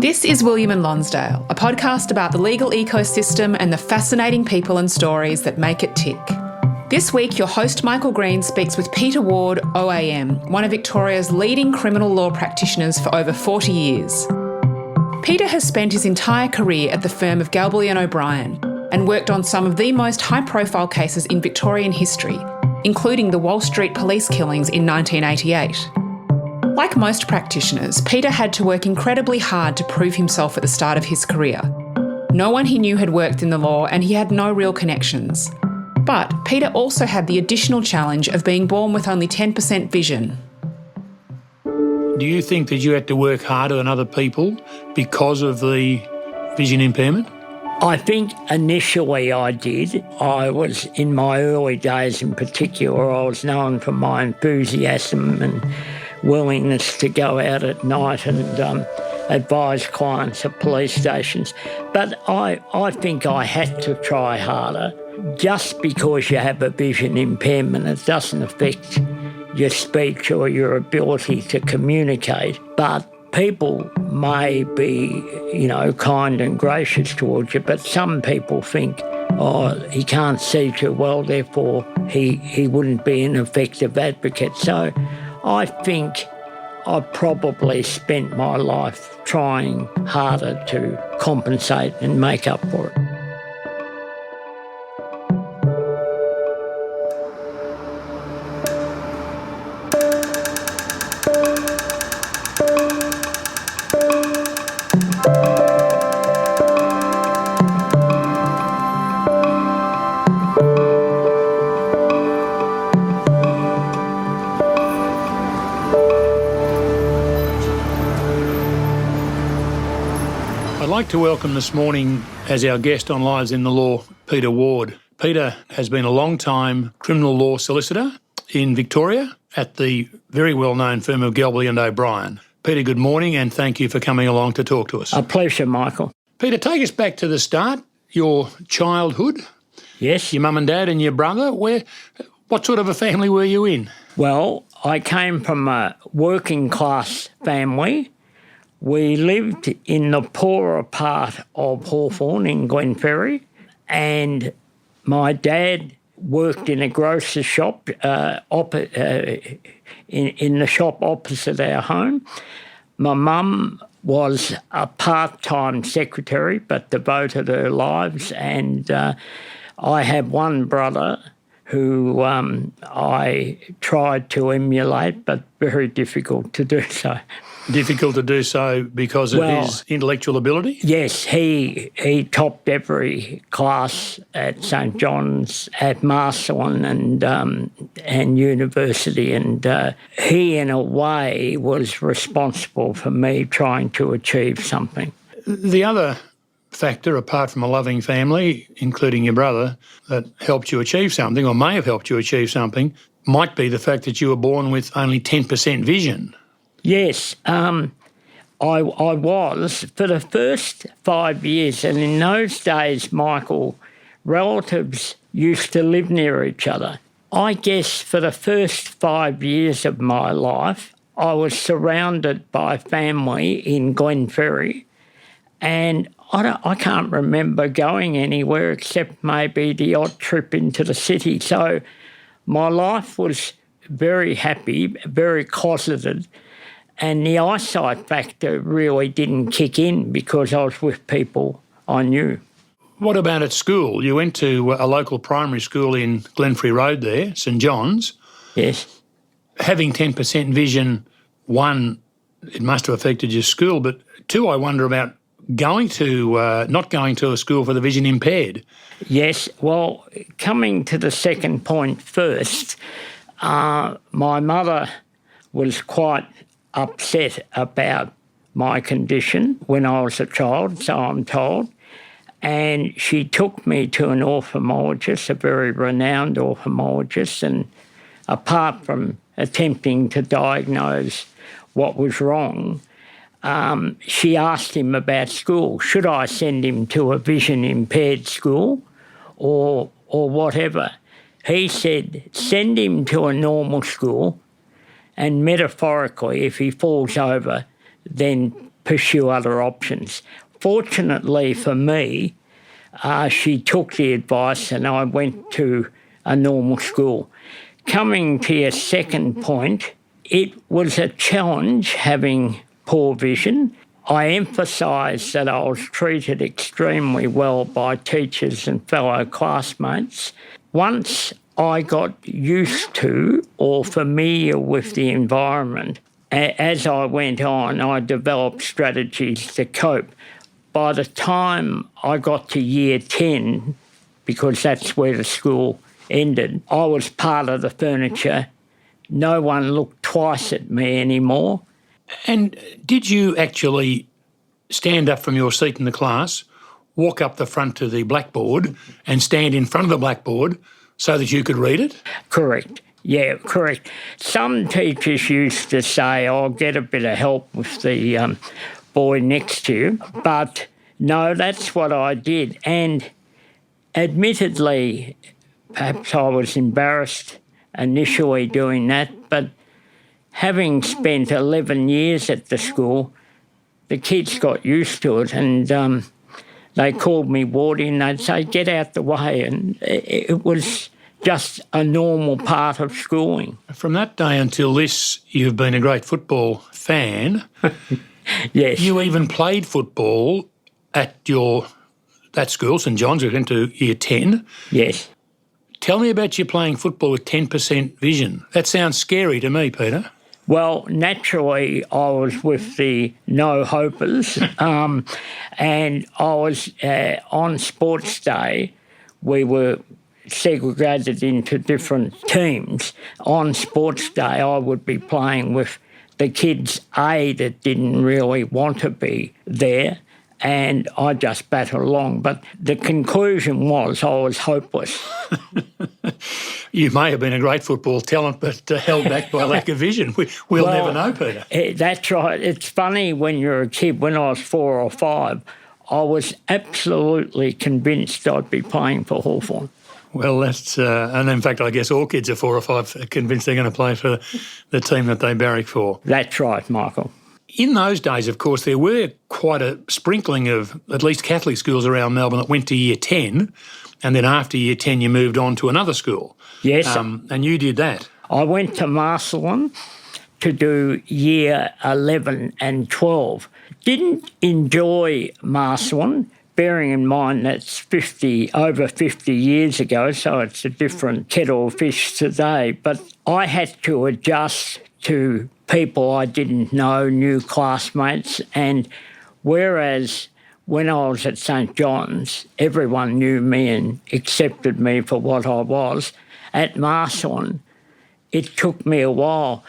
This is William and Lonsdale, a podcast about the legal ecosystem and the fascinating people and stories that make it tick. This week, your host Michael Green speaks with Peter Ward OAM, one of Victoria's leading criminal law practitioners for over 40 years. Peter has spent his entire career at the firm of Galbally O'Bryan and worked on some of the most high-profile cases in Victorian history, including the Walsh Street police killings in 1988. Like most practitioners, Peter had to work incredibly hard to prove himself at the start of his career. No one he knew had worked in the law and he had no real connections. But Peter also had the additional challenge of being born with only 10% vision. Do you think that you had to work harder than other people because of the vision impairment? I think initially I did. I was, in my early days in particular, I was known for my enthusiasm and willingness to go out at night and advise clients at police stations. But I think I had to try harder. Just because you have a vision impairment, it doesn't affect your speech or your ability to communicate. But people may be, kind and gracious towards you, but some people think, he can't see too well, therefore he wouldn't be an effective advocate. So I think I probably spent my life trying harder to compensate and make up for it. I'd like to welcome this morning as our guest on Lives in the Law, Peter Ward. Peter has been a long-time criminal law solicitor in Victoria at the very well-known firm of Galbally O'Bryan. Peter, good morning and thank you for coming along to talk to us. A pleasure, Michael. Peter, take us back to the start, your childhood. Yes. Your mum and dad and your brother. What sort of a family were you in? Well, I came from a working-class family. We lived in the poorer part of Hawthorn in Glenferrie, and my dad worked in a grocer's shop in the shop opposite our home. My mum was a part-time secretary but devoted her lives, and I have one brother who I tried to emulate, but very difficult to do so. Difficult to do so because of his intellectual ability? Yes, he topped every class at St John's, at Marsden and university, and he in a way was responsible for me trying to achieve something. The other factor, apart from a loving family, including your brother, that helped you achieve something or may have helped you achieve something, might be the fact that you were born with only 10% vision. Yes, I was for the first 5 years, and in those days, Michael, relatives used to live near each other. I guess for the first 5 years of my life, I was surrounded by family in Glenferrie, and I can't remember going anywhere except maybe the odd trip into the city. So my life was very happy, very closeted. And the eyesight factor really didn't kick in because I was with people I knew. What about at school? You went to a local primary school in Glenferrie Road there, St John's. Yes. Having 10% vision, one, it must have affected your school, but two, I wonder about not going to a school for the vision impaired. Yes. Well, coming to the second point first, my mother was quite upset about my condition when I was a child, so I'm told, and she took me to an ophthalmologist, a very renowned ophthalmologist, and apart from attempting to diagnose what was wrong, she asked him about school. Should I send him to a vision-impaired school or whatever? He said, send him to a normal school, and metaphorically, if he falls over, then pursue other options. Fortunately for me, she took the advice and I went to a normal school. Coming to your second point, it was a challenge having poor vision. I emphasised that I was treated extremely well by teachers and fellow classmates. Once I got used to or familiar with the environment, as I went on, I developed strategies to cope. By the time I got to year 10, because that's where the school ended, I was part of the furniture. No one looked twice at me anymore. And did you actually stand up from your seat in the class, walk up the front to the blackboard and stand in front of the blackboard so that you could read it? Correct. Yeah, correct. Some teachers used to say, I'll get a bit of help with the boy next to you. But no, that's what I did. And admittedly, perhaps I was embarrassed initially doing that, but having spent 11 years at the school, the kids got used to it and they called me Wardy and they'd say, get out the way. And it was just a normal part of schooling. From that day until this, you've been a great football fan. Yes. You even played football at that school, St John's, you went to year 10. Yes. Tell me about you playing football with 10% vision. That sounds scary to me, Peter. Well, naturally, I was with the no-hopers and I was on sports day. We were segregated into different teams. On sports day, I would be playing with the kids, that didn't really want to be there, and I just battled along. But the conclusion was I was hopeless. You may have been a great football talent, but held back by lack of vision. We'll never know, Peter. That's right. It's funny when you're a kid. When I was 4 or 5, I was absolutely convinced I'd be playing for Hawthorn. Well, that's and in fact, I guess all kids are 4 or 5 are convinced they're going to play for the team that they barrack for. That's right, Michael. In those days, of course, there were quite a sprinkling of at least Catholic schools around Melbourne that went to year 10, and then after year 10 you moved on to another school. Yes. And you did that. I went to Marcelin to do year 11 and 12. Didn't enjoy Marcelin, bearing in mind that's over 50 years ago, so it's a different kettle of fish today. But I had to adjust to people I didn't know, new classmates, and whereas when I was at St John's, everyone knew me and accepted me for what I was, at Marcelin, it took me a while.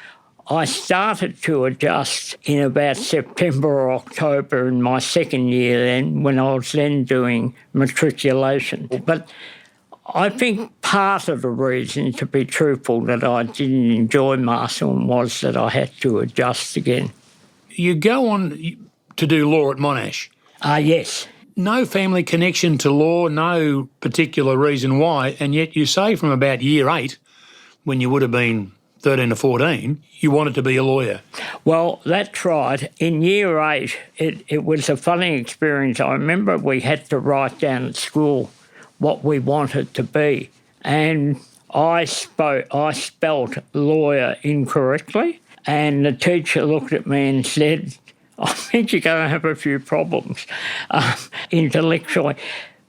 I started to adjust in about September or October in my second year then, when I was then doing matriculation. But I think part of the reason, to be truthful, that I didn't enjoy Marcelin was that I had to adjust again. You go on to do law at Monash. Yes. No family connection to law, no particular reason why, and yet you say from about year 8, when you would have been 13 or 14, you wanted to be a lawyer. Well, that's right. In year 8, it was a funny experience. I remember we had to write down at school what we wanted to be, and I spelt lawyer incorrectly, and the teacher looked at me and said, I think you're going to have a few problems intellectually.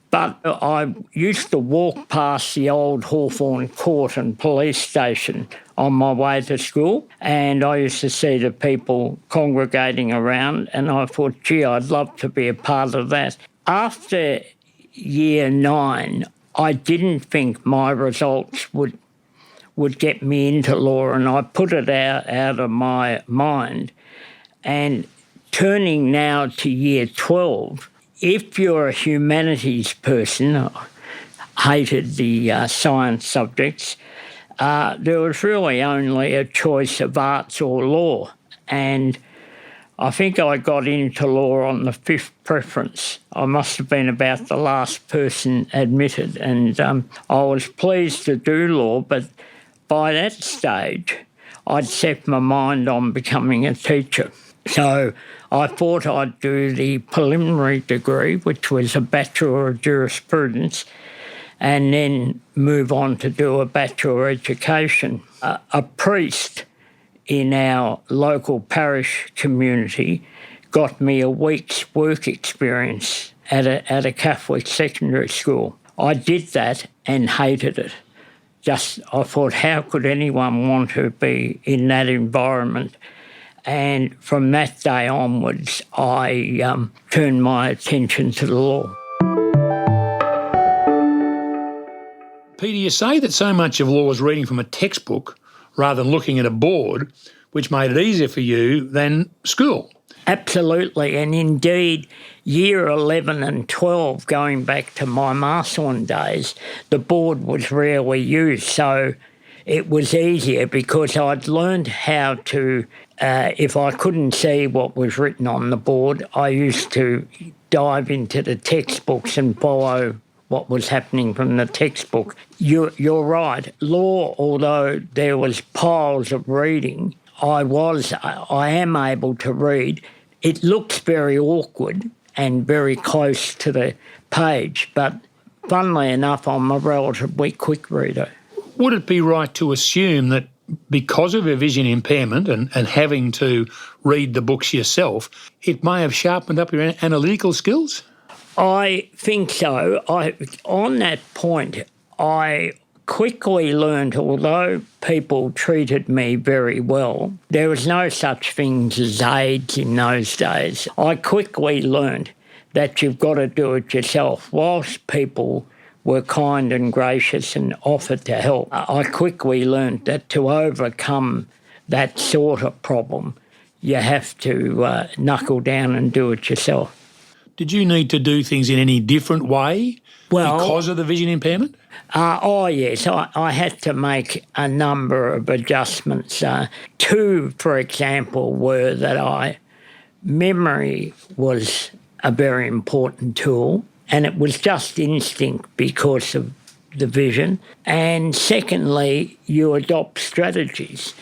But I used to walk past the old Hawthorn Court and Police Station on my way to school, and I used to see the people congregating around, and I thought, gee, I'd love to be a part of that. After year 9, I didn't think my results would get me into law, and I put it out of my mind. And turning now to year 12, if you're a humanities person, I hated the science subjects, there was really only a choice of arts or law. And I think I got into law on the 5th preference. I must have been about the last person admitted, and I was pleased to do law, but by that stage I'd set my mind on becoming a teacher. So I thought I'd do the preliminary degree, which was a Bachelor of Jurisprudence, and then move on to do a Bachelor of Education. A priest in our local parish community got me a week's work experience at a Catholic secondary school. I did that and hated it. I thought, how could anyone want to be in that environment? And from that day onwards, I turned my attention to the law. Peter, you say that so much of law is reading from a textbook rather than looking at a board, which made it easier for you than school. Absolutely, and indeed, year 11 and 12, going back to my Marsden days, the board was rarely used, so it was easier because I'd learned how to, if I couldn't see what was written on the board, I used to dive into the textbooks and follow what was happening from the textbook. You're right. Law, although there was piles of reading, I am able to read. It looks very awkward and very close to the page, but funnily enough, I'm a relatively quick reader. Would it be right to assume that because of your vision impairment and having to read the books yourself, it may have sharpened up your analytical skills? I think so. On that point, I quickly learned, although people treated me very well, there was no such things as aids in those days. I quickly learned that you've got to do it yourself. Whilst people were kind and gracious and offered to help, I quickly learned that to overcome that sort of problem, you have to knuckle down and do it yourself. Did you need to do things in any different way because of the vision impairment? Yes. I had to make a number of adjustments. Two, for example, were that memory was a very important tool, and it was just instinct because of the vision. And secondly, you adopt strategies.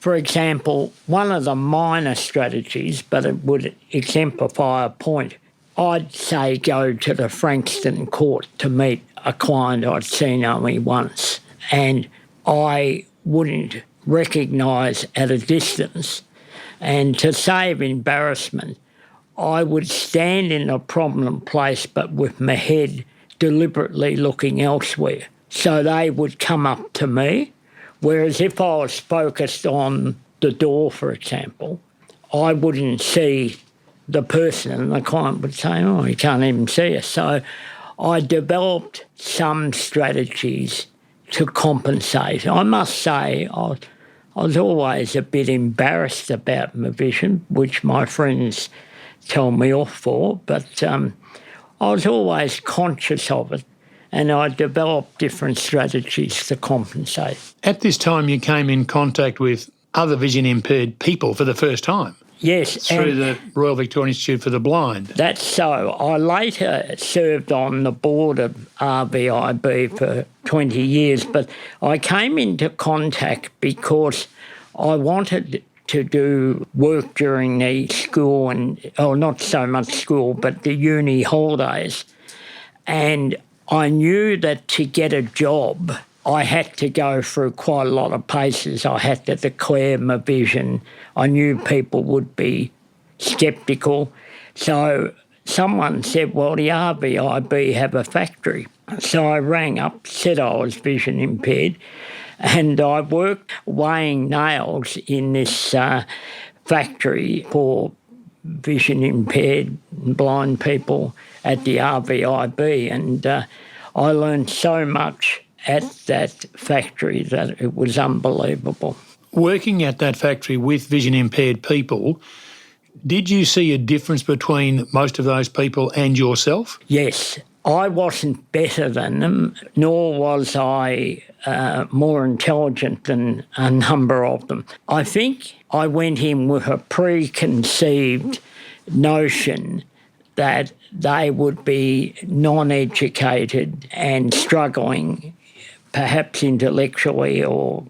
For example, one of the minor strategies, but it would exemplify a point, I'd say go to the Frankston court to meet a client I'd seen only once, and I wouldn't recognise at a distance. And to save embarrassment, I would stand in a prominent place but with my head deliberately looking elsewhere. So they would come up to me, whereas if I was focused on the door, for example, I wouldn't see the person, and the client would say, oh, he can't even see us. So I developed some strategies to compensate. I must say I was always a bit embarrassed about my vision, which my friends tell me off for, but I was always conscious of it, and I developed different strategies to compensate. At this time you came in contact with other vision impaired people for the first time? Yes. Through the Royal Victorian Institute for the Blind. That's so. I later served on the board of RVIB for 20 years, but I came into contact because I wanted to do work during the school not so much school, but the uni holidays. And I knew that to get a job, I had to go through quite a lot of paces. I had to declare my vision. I knew people would be sceptical. So someone said, well, the RVIB have a factory. So I rang up, said I was vision impaired, and I worked weighing nails in this factory for vision impaired and blind people at the RVIB. And I learned so much at that factory that it was unbelievable. Working at that factory with vision impaired people, did you see a difference between most of those people and yourself? Yes. I wasn't better than them, nor was I more intelligent than a number of them. I think I went in with a preconceived notion that they would be non-educated and struggling, perhaps intellectually or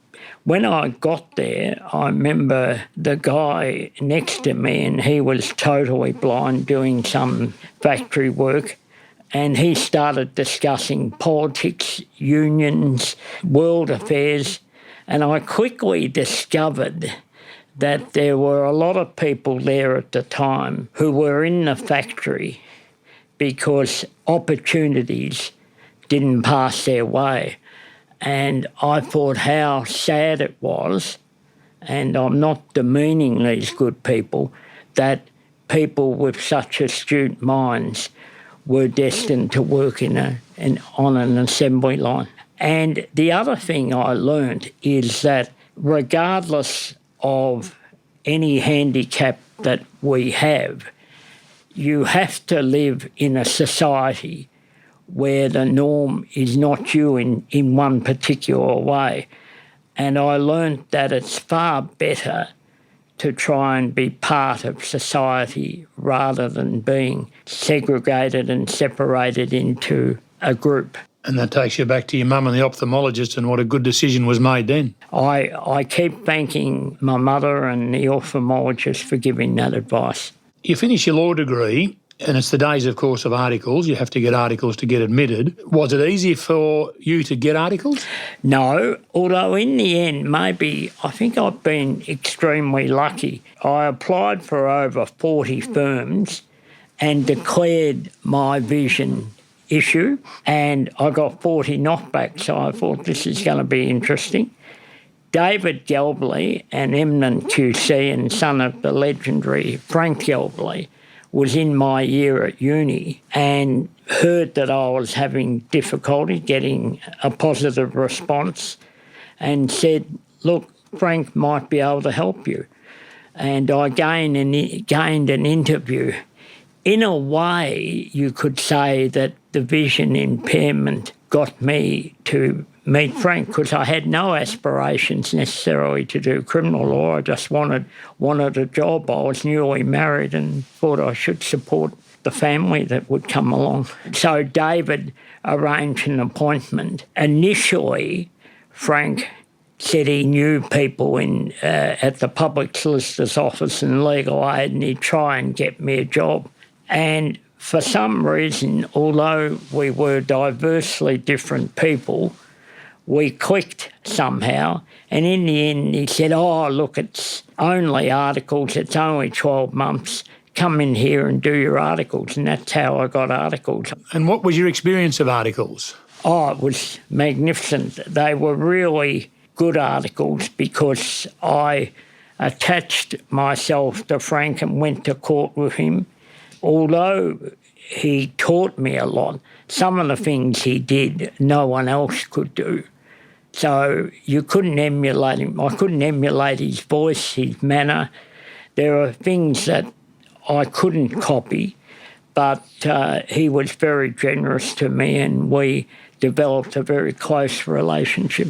When I got there, I remember the guy next to me, and he was totally blind, doing some factory work, and he started discussing politics, unions, world affairs, and I quickly discovered that there were a lot of people there at the time who were in the factory because opportunities didn't pass their way. And I thought how sad it was, and I'm not demeaning these good people, that people with such astute minds were destined to work on an assembly line. And the other thing I learned is that regardless of any handicap that we have, you have to live in a society where the norm is not you in one particular way. And I learned that it's far better to try and be part of society rather than being segregated and separated into a group. And that takes you back to your mum and the ophthalmologist and what a good decision was made then. I keep thanking my mother and the ophthalmologist for giving that advice. You finish your law degree, and it's the days, of course, of articles. You have to get articles to get admitted. Was it easy for you to get articles? No, although in the end, maybe I think I've been extremely lucky. I applied for over 40 firms and declared my vision issue, and I got 40 knockbacks, so I thought this is going to be interesting. David Galbally, an eminent QC and son of the legendary Frank Galbally, was in my year at uni and heard that I was having difficulty getting a positive response and said, look, Frank might be able to help you. And I gained an interview. In a way, you could say that the vision impairment got me to meet Frank, because I had no aspirations necessarily to do criminal law. I just wanted a job. I was newly married and thought I should support the family that would come along. So David arranged an appointment. Initially, Frank said he knew people at the public solicitor's office and legal aid, and he'd try and get me a job. And for some reason, although we were diversely different people, we clicked somehow, and in the end he said, oh, look, it's only articles, it's only 12 months, come in here and do your articles, and that's how I got articles. And what was your experience of articles? Oh, it was magnificent. They were really good articles because I attached myself to Frank and went to court with him. Although he taught me a lot, some of the things he did no one else could do. So you couldn't emulate him. I couldn't emulate his voice, his manner. There are things that I couldn't copy, but he was very generous to me and we developed a very close relationship.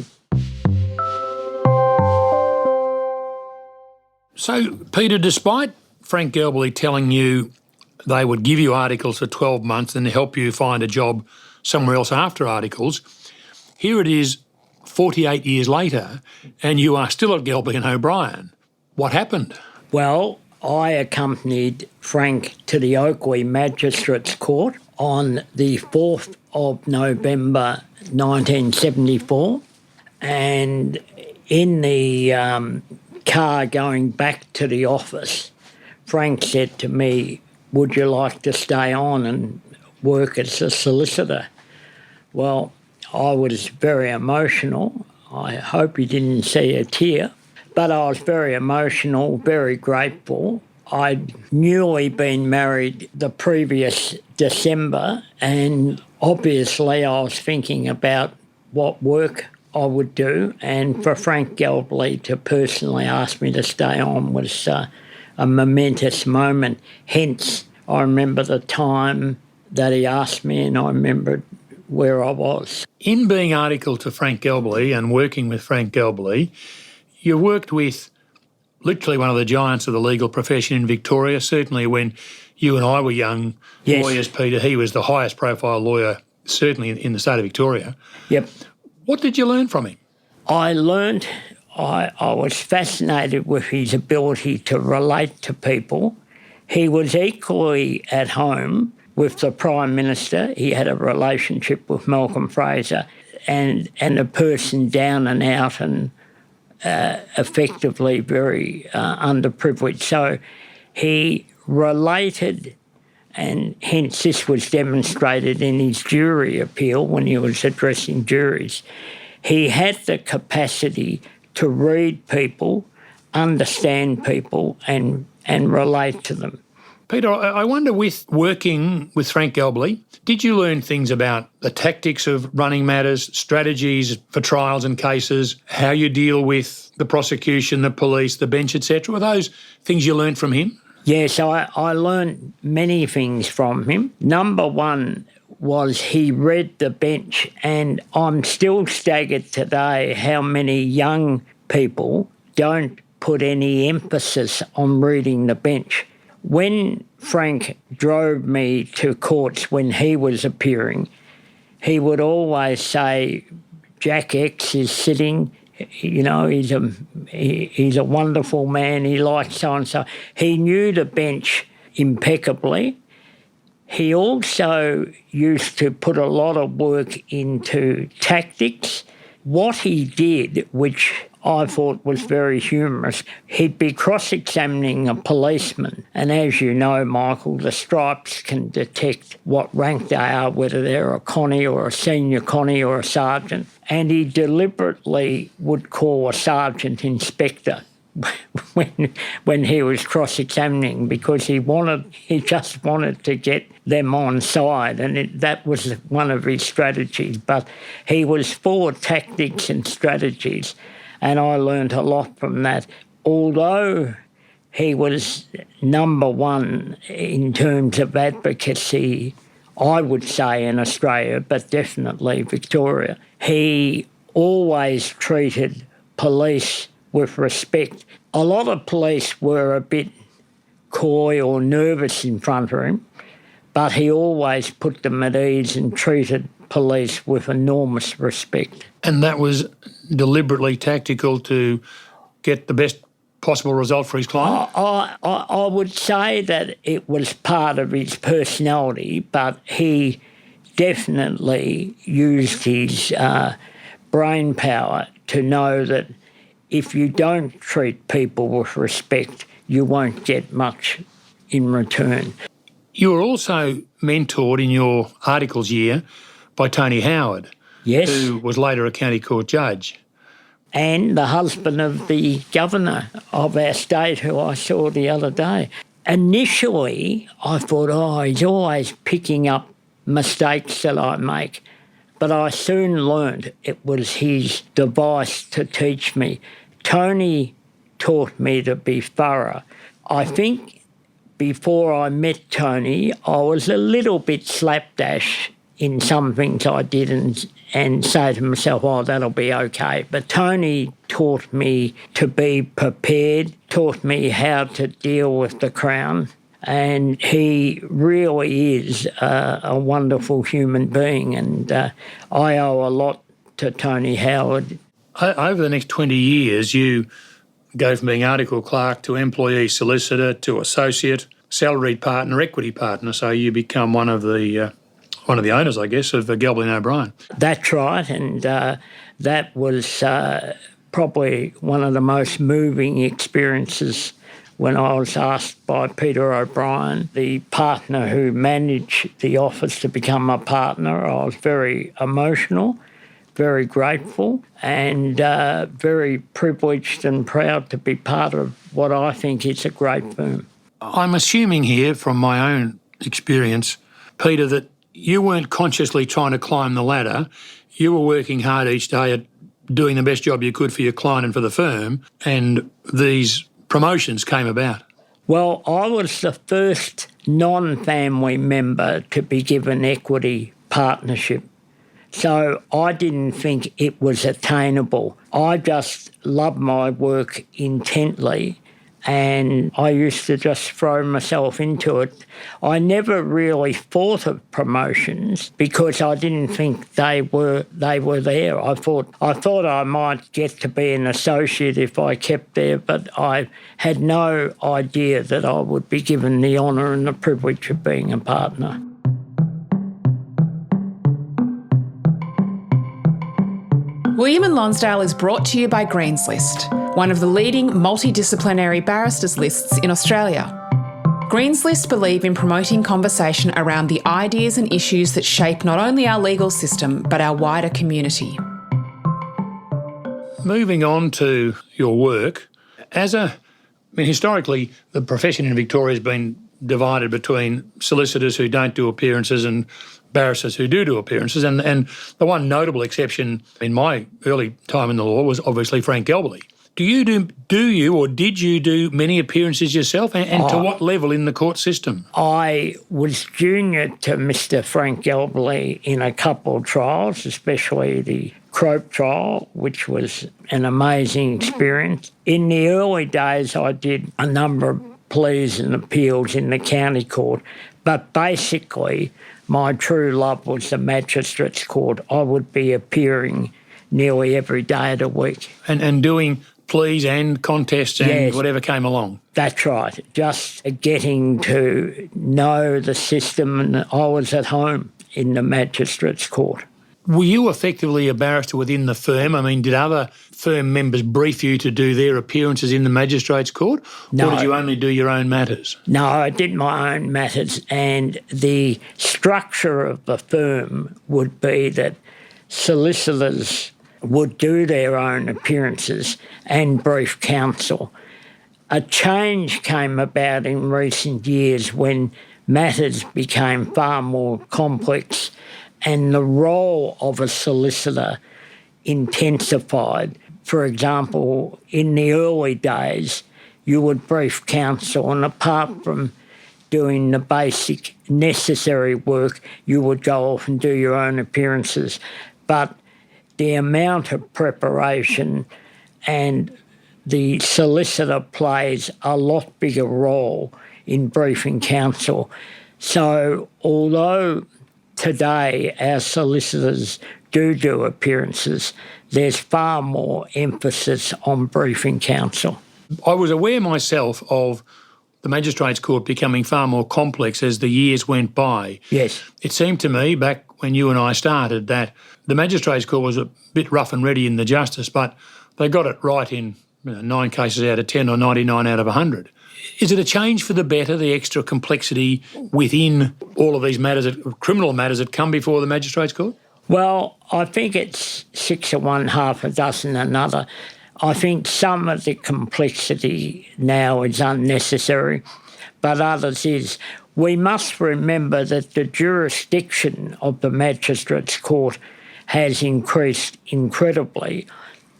So, Peter, despite Frank Galbally telling you they would give you articles for 12 months and help you find a job somewhere else after articles, here it is 48 years later and you are still at Galbally and O'Bryan. What happened? Well, I accompanied Frank to the Oakley Magistrates Court on the 4th of November 1974, and in the car going back to the office, Frank said to me, would you like to stay on and work as a solicitor? Well, I was very emotional. I hope you didn't see a tear, but I was very emotional, very grateful. I'd newly been married the previous December, and obviously I was thinking about what work I would do, and for Frank Galbally to personally ask me to stay on was a momentous moment. Hence, I remember the time that he asked me and I remembered where I was. In being articled to Frank Galbally and working with Frank Galbally, you worked with literally one of the giants of the legal profession in Victoria. Certainly when you and I were young lawyers, Peter, he was the highest profile lawyer certainly in the state of Victoria. Yep. What did you learn from him? I learned I was fascinated with his ability to relate to people. He was equally at home with the Prime Minister. He had a relationship with Malcolm Fraser and a person down and out and effectively very underprivileged. So he related, and hence this was demonstrated in his jury appeal when he was addressing juries. He had the capacity to read people, understand people and relate to them. Peter, I wonder, with working with Frank Galbally, did you learn things about the tactics of running matters, strategies for trials and cases, how you deal with the prosecution, the police, the bench, etc.? Were those things you learned from him? Yes, I learned many things from him. Number one was he read the bench, and I'm still staggered today how many young people don't put any emphasis on reading the bench. When Frank drove me to courts when he was appearing, he would always say, Jack X is sitting, you know, he's a wonderful man, he likes so-and-so. He knew the bench impeccably. He also used to put a lot of work into tactics. What he did, which I thought was very humorous, he'd be cross-examining a policeman, and as you know, Michael, the stripes can detect what rank they are, whether they're a connie or a senior connie or a sergeant, and he deliberately would call a sergeant inspector when he was cross-examining, because he just wanted to get them on side, and that was one of his strategies. But he was for tactics and strategies, and I learned a lot from that. Although he was number one in terms of advocacy, I would say, in Australia, but definitely Victoria, he always treated police with respect. A lot of police were a bit coy or nervous in front of him, but he always put them at ease and treated police with enormous respect. And that was deliberately tactical to get the best possible result for his client? I would say that it was part of his personality, but he definitely used his brain power to know that if you don't treat people with respect, you won't get much in return. You were also mentored in your articles year by Tony Howard, yes, who was later a county court judge. And the husband of the governor of our state, who I saw the other day. Initially, I thought, he's always picking up mistakes that I make. But I soon learned it was his device to teach me. Tony taught me to be thorough. I think before I met Tony, I was a little bit slapdash in some things I did and say to myself, that'll be okay. But Tony taught me to be prepared, taught me how to deal with the Crown, and he really is a wonderful human being, and I owe a lot to Tony Howard. Over the next 20 years, you go from being article clerk to employee solicitor to associate, salaried partner, equity partner, so you become one of the owners, I guess, of Galbally O'Bryan. That's right, and that was probably one of the most moving experiences when I was asked by Peter O'Brien, the partner who managed the office, to become a partner. I was very emotional, very grateful, and very privileged and proud to be part of what I think is a great firm. I'm assuming here, from my own experience, Peter, that you weren't consciously trying to climb the ladder. You were working hard each day at doing the best job you could for your client and for the firm, and these promotions came about. Well, I was the first non-family member to be given equity partnership, so I didn't think it was attainable. I just loved my work intently, and I used to just throw myself into it. I never really thought of promotions because I didn't think they were there. I thought I might get to be an associate if I kept there, but I had no idea that I would be given the honour and the privilege of being a partner. William and Lonsdale is brought to you by Green's List, one of the leading multidisciplinary barristers lists in Australia. Green's List believe in promoting conversation around the ideas and issues that shape not only our legal system but our wider community. Moving on to your work, historically the profession in Victoria has been divided between solicitors who don't do appearances and barristers who do appearances, and the one notable exception in my early time in the law was obviously Frank Galbally. Did you do many appearances yourself, and to what level in the court system? I was junior to Mr. Frank Galbally in a couple of trials, especially the Crope trial, which was an amazing experience. In the early days, I did a number of pleas and appeals in the county court, but basically my true love was the magistrates' court. I would be appearing nearly every day of the week. And doing pleas and contests and yes, whatever came along. That's right. Just getting to know the system, and I was at home in the magistrates' court. Were you effectively a barrister within the firm? I mean, did other firm members brief you to do their appearances in the magistrates' court? No. Or did you only do your own matters? No, I did my own matters, and the structure of the firm would be that solicitors would do their own appearances and brief counsel. A change came about in recent years when matters became far more complex and the role of a solicitor intensified. For example, in the early days, you would brief counsel, and apart from doing the basic necessary work, you would go off and do your own appearances. But the amount of preparation, and the solicitor plays a lot bigger role in briefing counsel. So although today our solicitors do appearances, there's far more emphasis on briefing counsel. I was aware myself of the magistrates' court becoming far more complex as the years went by. Yes. It seemed to me back when you and I started that the magistrates' court was a bit rough and ready in the justice, but they got it right in 9 cases out of 10 or 99 out of 100. Is it a change for the better, the extra complexity within all of these matters, criminal matters that come before the magistrates' court? Well, I think it's 6 of one, half a dozen another. I think some of the complexity now is unnecessary, but others is. We must remember that the jurisdiction of the magistrates' court has increased incredibly.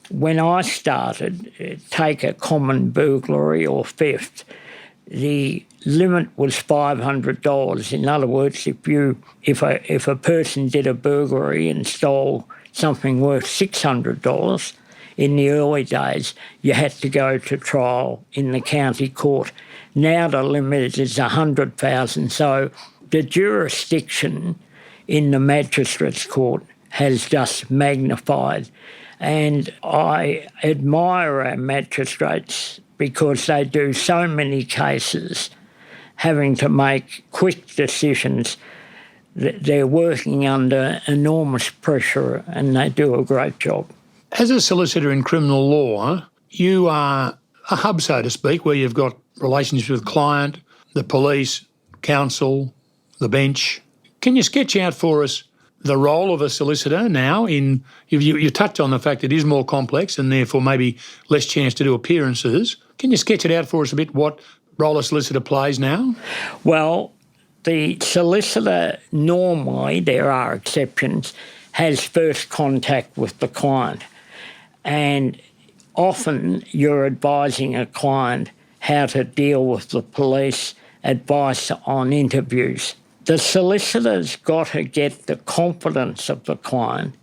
When I started, take a common burglary or theft, the limit was $500. In other words, if a person did a burglary and stole something worth $600 in the early days, you had to go to trial in the county court. Now the limit is $100,000. So the jurisdiction in the magistrates' court has just magnified. And I admire our magistrates because they do so many cases, having to make quick decisions. They're working under enormous pressure and they do a great job. As a solicitor in criminal law, you are a hub, so to speak, where you've got relationships with client, the police, counsel, the bench. Can you sketch out for us the role of a solicitor now in, you touched on the fact it is more complex and therefore maybe less chance to do appearances. Can you sketch it out for us a bit, what role a solicitor plays now? Well, the solicitor normally, there are exceptions, has first contact with the client. And often you're advising a client how to deal with the police, advice on interviews. The solicitor's got to get the confidence of the client,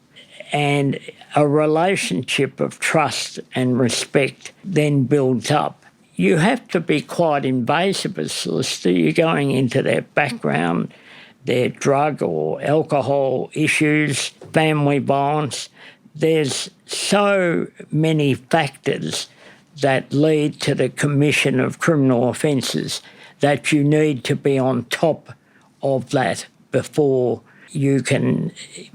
and a relationship of trust and respect then builds up. you have to be quite invasive as solicitor. You're going into their background, their drug or alcohol issues, family violence. There's so many factors that lead to the commission of criminal offences that you need to be on top of that before you can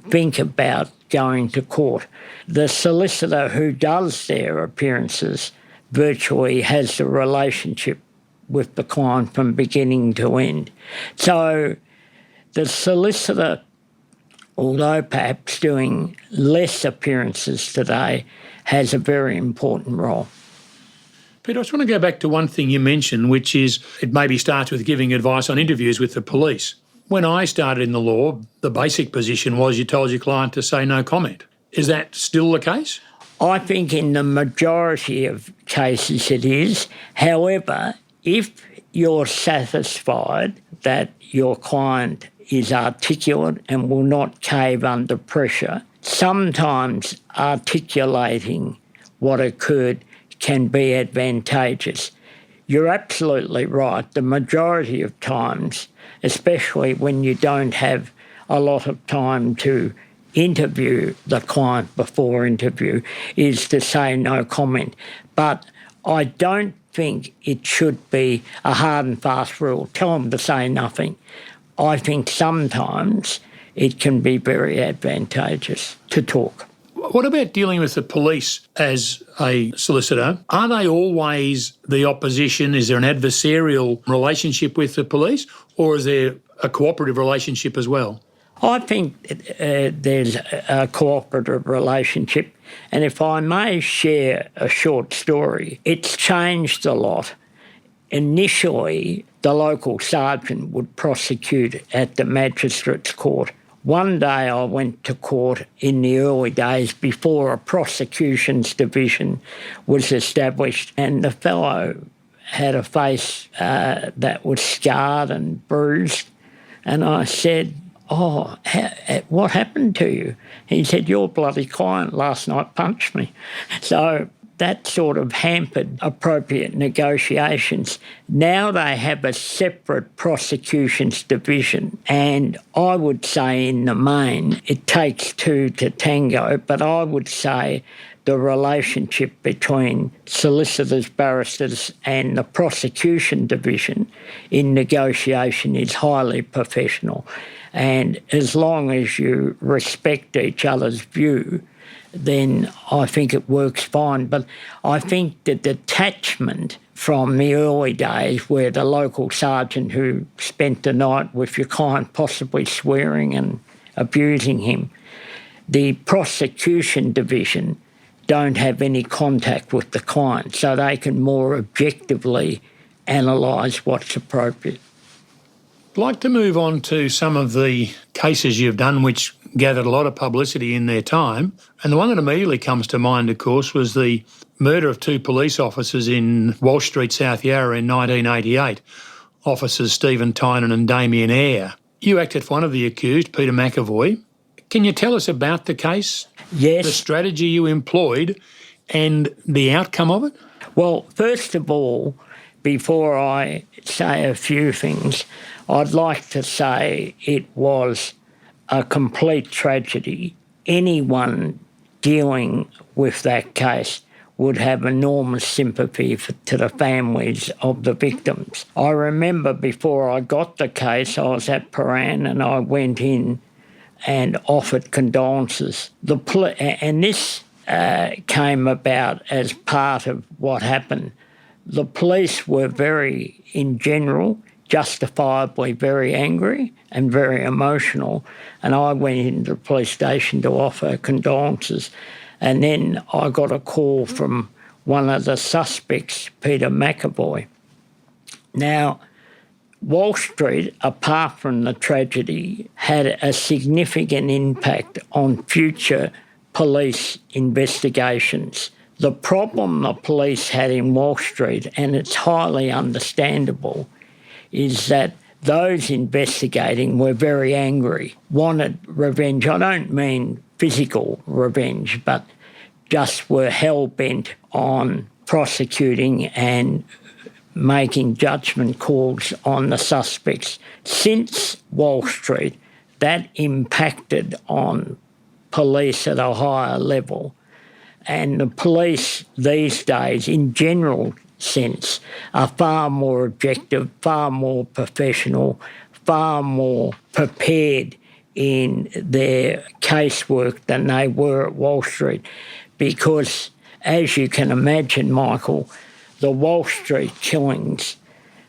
think about going to court. The solicitor who does their appearances virtually has the relationship with the client from beginning to end. So the solicitor, although perhaps doing less appearances today, has a very important role. Peter, I just want to go back to one thing you mentioned, which is it maybe starts with giving advice on interviews with the police. When I started in the law, the basic position was you told your client to say no comment. Is that still the case? I think in the majority of cases it is. However, if you're satisfied that your client is articulate and will not cave under pressure, sometimes articulating what occurred can be advantageous. You're absolutely right. The majority of times, especially when you don't have a lot of time to interview the client before interview, is to say no comment. But I don't think it should be a hard and fast rule. Tell them to say nothing. I think sometimes it can be very advantageous to talk. What about dealing with the police as a solicitor? Are they always the opposition? Is there an adversarial relationship with the police, or is there a cooperative relationship as well? I think there's a cooperative relationship, and if I may share a short story, it's changed a lot. Initially, the local sergeant would prosecute at the magistrate's court. One day I went to court in the early days before a prosecutions division was established, and the fellow had a face that was scarred and bruised, and I said, "Oh, what happened to you?" He said, "Your bloody client last night punched me." So that sort of hampered appropriate negotiations. Now they have a separate prosecutions division, and I would say in the main it takes two to tango, but I would say the relationship between solicitors, barristers and the prosecution division in negotiation is highly professional. And as long as you respect each other's view, then I think it works fine. But I think the detachment from the early days where the local sergeant who spent the night with your client possibly swearing and abusing him, the prosecution division don't have any contact with the client, so they can more objectively analyse what's appropriate. I'd like to move on to some of the cases you've done which gathered a lot of publicity in their time. And the one that immediately comes to mind, of course, was the murder of two police officers in Walsh Street, South Yarra in 1988, officers Stephen Tynan and Damien Eyre. You acted for one of the accused, Peter McAvoy. Can you tell us about the case? Yes. The strategy you employed and the outcome of it? Well, first of all, before I say a few things, I'd like to say it was a complete tragedy. Anyone dealing with that case would have enormous sympathy to the families of the victims. I remember before I got the case, I was at Paran and I went in and offered condolences. And this came about as part of what happened. The police were very, in general, justifiably very angry and very emotional, and I went into the police station to offer condolences. And then I got a call from one of the suspects, Peter McAvoy. Now, Walsh Street, apart from the tragedy, had a significant impact on future police investigations. The problem the police had in Walsh Street, and it's highly understandable, is that those investigating were very angry, wanted revenge. I don't mean physical revenge, but just were hell-bent on prosecuting and making judgment calls on the suspects. Since Walsh Street, that impacted on police at a higher level. And the police these days, in general sense, are far more objective, far more professional, far more prepared in their casework than they were at Walsh Street. Because, as you can imagine, Michael, the Walsh Street killings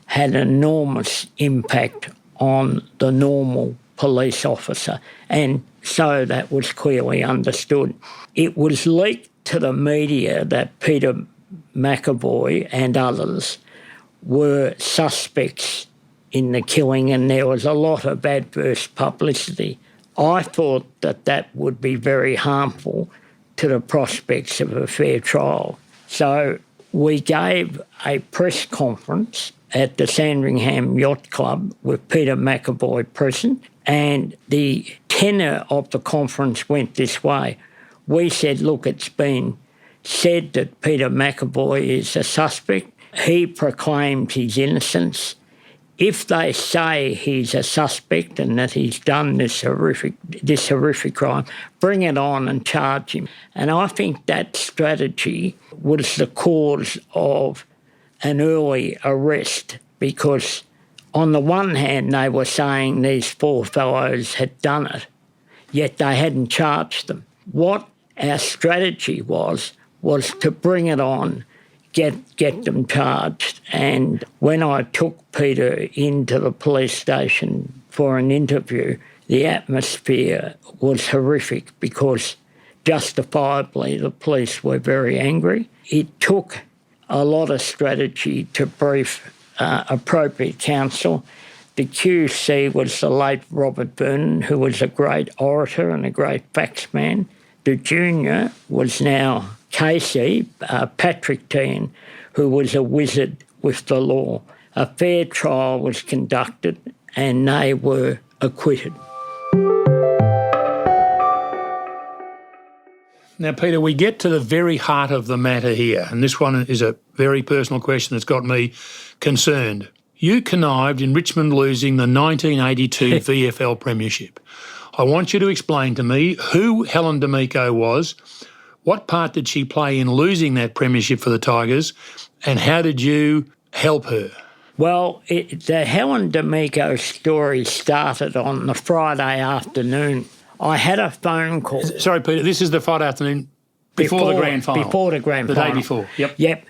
had an enormous impact on the normal police officer, and so that was clearly understood. It was leaked to the media that Peter McAvoy and others were suspects in the killing, and there was a lot of adverse publicity. I thought that that would be very harmful to the prospects of a fair trial. So we gave a press conference at the Sandringham Yacht Club with Peter McAvoy present, and the tenor of the conference went this way. We said, look, it's been said that Peter McAvoy is a suspect. He proclaimed his innocence. If they say he's a suspect and that he's done this horrific crime, bring it on and charge him. And I think that strategy was the cause of an early arrest, because on the one hand they were saying these four fellows had done it, yet they hadn't charged them. What our strategy was to bring it on, get them charged. And when I took Peter into the police station for an interview, the atmosphere was horrific because justifiably the police were very angry. It took a lot of strategy to brief appropriate counsel. The QC was the late Robert Vernon, who was a great orator and a great facts man. The junior was now Casey, Patrick Tean, who was a wizard with the law. A fair trial was conducted and they were acquitted. Now, Peter, we get to the very heart of the matter here, and this one is a very personal question that's got me concerned. You connived in Richmond losing the 1982 VFL Premiership. I want you to explain to me who Helen D'Amico was, what part did she play in losing that premiership for the Tigers, and how did you help her? Well, the Helen D'Amico story started on the Friday afternoon. I had a phone call. Sorry, Peter, this is the Friday afternoon before the grand final. Before the grand final. The day before, yep. Yep.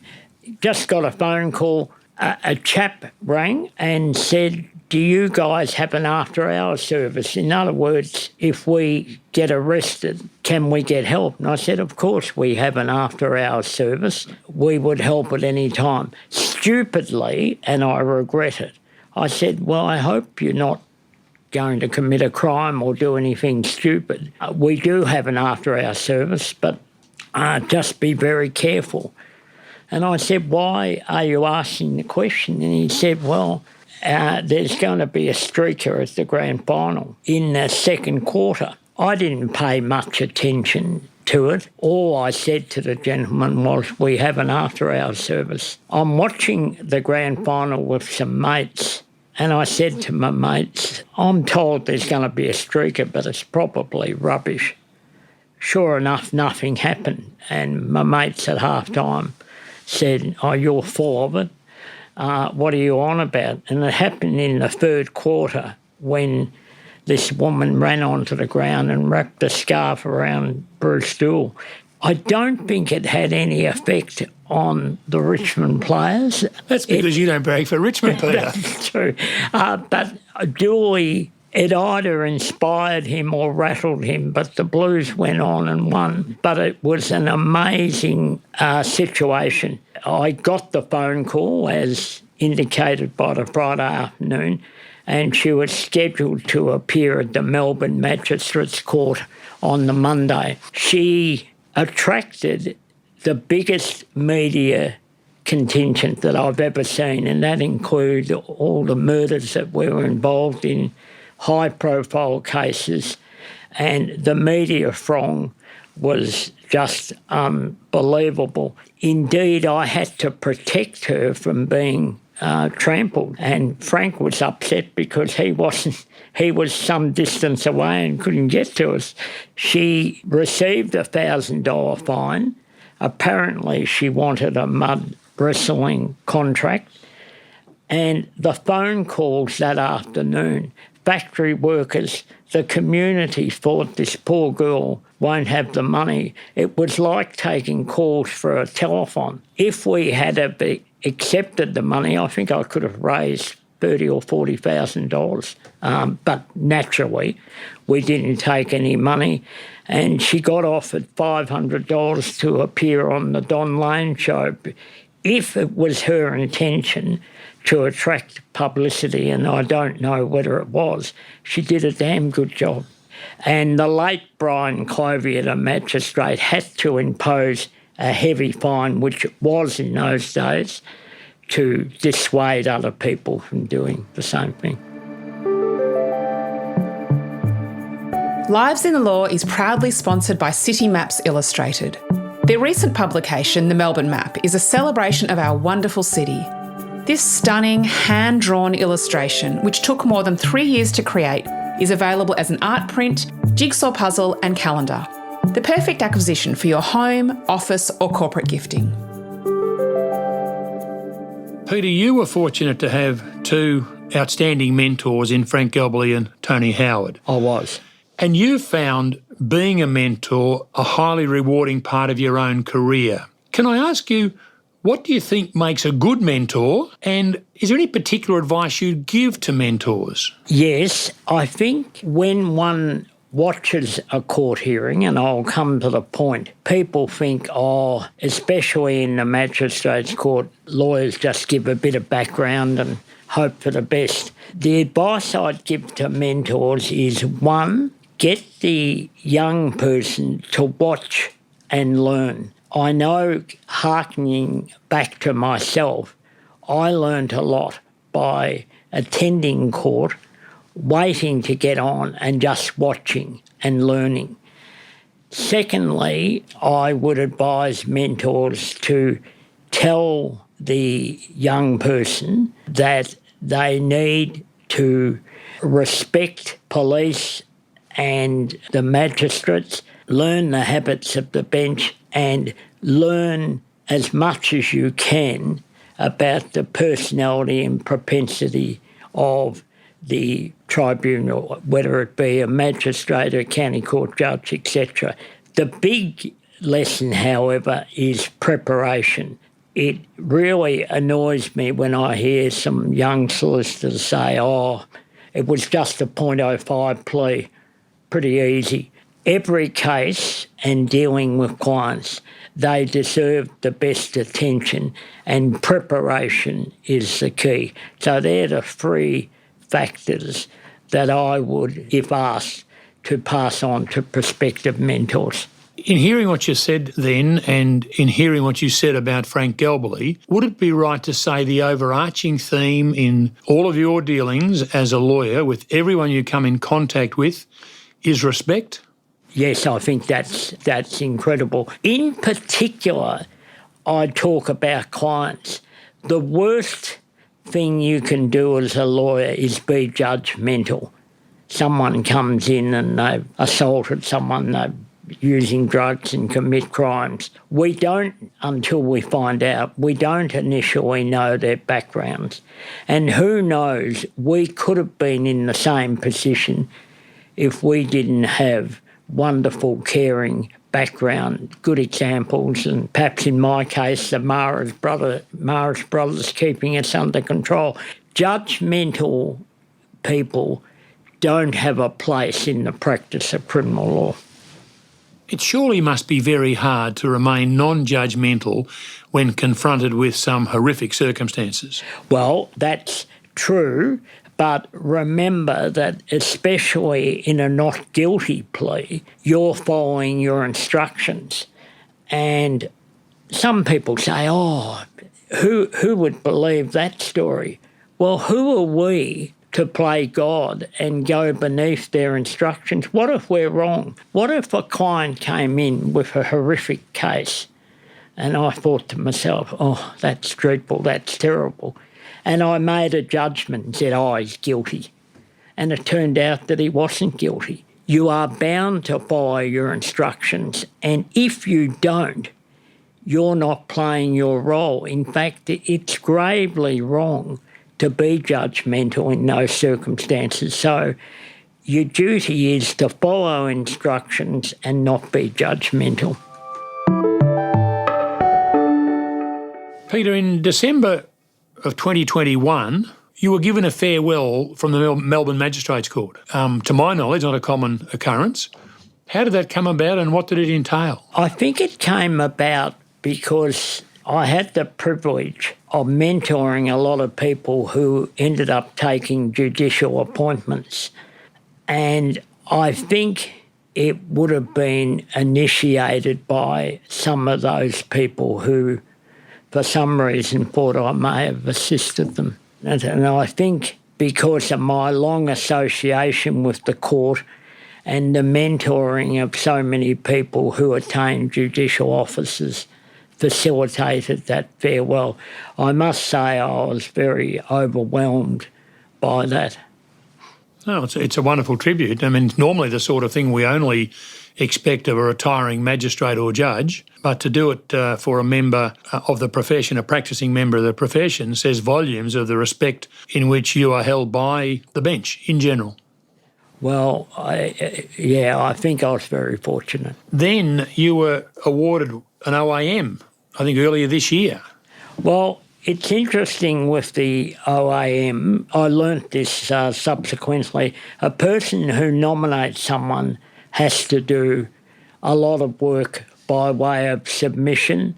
Just got a phone call. A chap rang and said, do you guys have an after-hours service? In other words, if we get arrested, can we get help? And I said, of course we have an after-hours service. We would help at any time. Stupidly, and I regret it, I said, well, I hope you're not going to commit a crime or do anything stupid. We do have an after-hours service, but just be very careful. And I said, why are you asking the question? And he said, well, there's going to be a streaker at the grand final in the second quarter. I didn't pay much attention to it. All I said to the gentleman was, we have an after-hours service. I'm watching the grand final with some mates, and I said to my mates, I'm told there's going to be a streaker, but it's probably rubbish. Sure enough, nothing happened. And my mates at half-time said, oh, you're full of it. What are you on about? And it happened in the third quarter when this woman ran onto the ground and wrapped a scarf around Bruce Dool. I don't think it had any effect on the Richmond players. That's because you don't brag for Richmond, Peter. That's true. But Dooley, it either inspired him or rattled him, but the Blues went on and won. But it was an amazing situation. I got the phone call, as indicated by the Friday afternoon, and she was scheduled to appear at the Melbourne Magistrates Court on the Monday. She attracted the biggest media contingent that I've ever seen, and that included all the murders that we were involved in, high-profile cases, and the media throng was just unbelievable. Indeed, I had to protect her from being trampled, and Frank was upset because he was some distance away and couldn't get to us. She received a $1,000 fine. Apparently she wanted a mud wrestling contract, and the phone calls that afternoon, factory workers, the community thought this poor girl won't have the money. It was like taking calls for a telephone. If we had accepted the money, I think I could have raised $30,000 or $40,000. But naturally, we didn't take any money, and she got offered $500 to appear on the Don Lane show. If it was her intention to attract publicity, and I don't know whether it was, she did a damn good job. And the late Brian Clovier, the magistrate, had to impose a heavy fine, which it was in those days, to dissuade other people from doing the same thing. Lives in the Law is proudly sponsored by City Maps Illustrated. Their recent publication, The Melbourne Map, is a celebration of our wonderful city. This stunning, hand-drawn illustration, which took more than 3 years to create, is available as an art print, jigsaw puzzle and calendar. The perfect acquisition for your home, office or corporate gifting. Peter, you were fortunate to have two outstanding mentors in Frank Galbally and Tony Howard. I was. And you found being a mentor a highly rewarding part of your own career. Can I ask you, what do you think makes a good mentor, and is there any particular advice you'd give to mentors? Yes, I think when one watches a court hearing, and I'll come to the point, people think, especially in the magistrates' court, lawyers just give a bit of background and hope for the best. The advice I'd give to mentors is, one, get the young person to watch and learn. I know, hearkening back to myself, I learned a lot by attending court, waiting to get on and just watching and learning. Secondly, I would advise mentors to tell the young person that they need to respect police and the magistrates, learn the habits of the bench, and learn as much as you can about the personality and propensity of the tribunal, whether it be a magistrate, a county court judge, etc. The big lesson, however, is preparation. It really annoys me when I hear some young solicitors say, it was just a .05 plea, pretty easy. Every case and dealing with clients, they deserve the best attention, and preparation is the key. So they're the three factors that I would, if asked, to pass on to prospective mentors. In hearing what you said then, and in hearing what you said about Frank Galbally, would it be right to say the overarching theme in all of your dealings as a lawyer with everyone you come in contact with is respect? Yes, I think that's incredible. In particular, I talk about clients. The worst thing you can do as a lawyer is be judgmental. Someone comes in and they've assaulted someone, they're using drugs and commit crimes. We don't, until we find out, we don't initially know their backgrounds. And who knows, we could have been in the same position if we didn't have wonderful, caring background, good examples, and perhaps in my case, the Mara's brothers keeping us under control. Judgmental people don't have a place in the practice of criminal law. It surely must be very hard to remain non-judgmental when confronted with some horrific circumstances. Well, that's true, but remember that especially in a not guilty plea, you're following your instructions. And some people say, who would believe that story? Well, who are we to play God and go beneath their instructions? What if we're wrong? What if a client came in with a horrific case and I thought to myself, oh, that's dreadful, that's terrible. And I made a judgment and said, oh, he's guilty. And it turned out that he wasn't guilty. You are bound to follow your instructions. And if you don't, you're not playing your role. In fact, it's gravely wrong to be judgmental in those circumstances. So your duty is to follow instructions and not be judgmental. Peter, in December of 2021, you were given a farewell from the Melbourne Magistrates Court. To my knowledge, not a common occurrence. How did that come about and what did it entail? I think it came about because I had the privilege of mentoring a lot of people who ended up taking judicial appointments. And I think it would have been initiated by some of those people who, for some reason, thought I may have assisted them. And I think because of my long association with the court and the mentoring of so many people who attained judicial offices facilitated that farewell. I must say I was very overwhelmed by that. Oh, it's a wonderful tribute. I mean, normally the sort of thing we only expect of a retiring magistrate or judge, but to do it for a member of the profession, a practising member of the profession, says volumes of the respect in which you are held by the bench in general. Well, I think I was very fortunate. Then you were awarded an OAM, I think earlier this year. Well, it's interesting with the OAM. I learnt this subsequently. A person who nominates someone has to do a lot of work by way of submission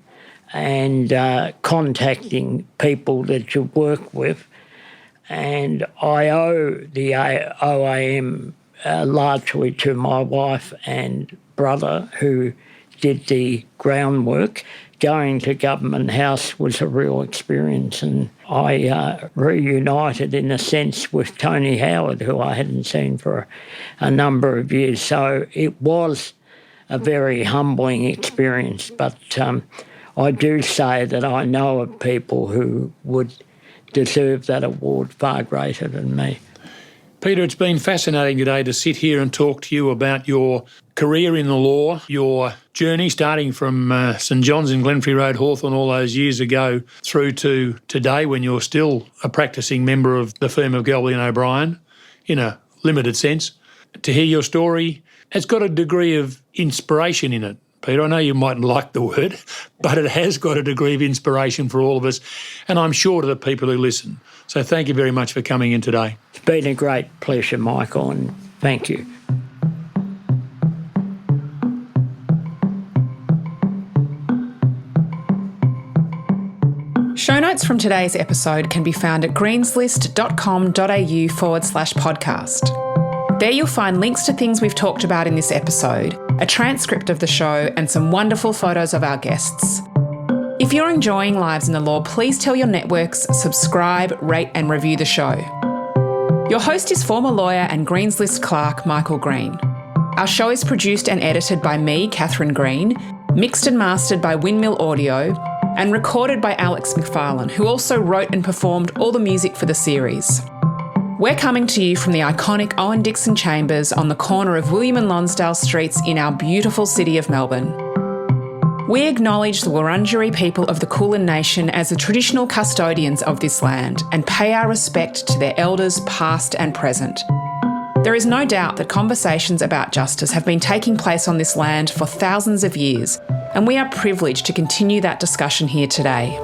and contacting people that you work with. And I owe the OAM largely to my wife and brother who did the groundwork. Going to Government House was a real experience, and I reunited in a sense with Tony Howard, who I hadn't seen for a number of years. So it was a very humbling experience, but I do say that I know of people who would deserve that award far greater than me. Peter, it's been fascinating today to sit here and talk to you about your career in the law, your journey starting from St John's in Glenfrey Road, Hawthorn, all those years ago, through to today when you're still a practising member of the firm of Galbally O'Bryan, in a limited sense. To hear your story, it's got a degree of inspiration in it. Peter, I know you mightn't like the word, but it has got a degree of inspiration for all of us, and I'm sure to the people who listen. So thank you very much for coming in today. It's been a great pleasure, Michael, and thank you. Show notes from today's episode can be found at greenslist.com.au/podcast. There you'll find links to things we've talked about in this episode, a transcript of the show, and some wonderful photos of our guests. If you're enjoying Lives in the Law, please tell your networks, subscribe, rate and review the show. Your host is former lawyer and Greens List clerk Michael Green. Our show is produced and edited by me, Catherine Green, mixed and mastered by Windmill Audio, and recorded by Alex McFarlane, who also wrote and performed all the music for the series. We're coming to you from the iconic Owen Dixon Chambers on the corner of William and Lonsdale Streets in our beautiful city of Melbourne. We acknowledge the Wurundjeri people of the Kulin Nation as the traditional custodians of this land and pay our respect to their elders past and present. There is no doubt that conversations about justice have been taking place on this land for thousands of years, and we are privileged to continue that discussion here today.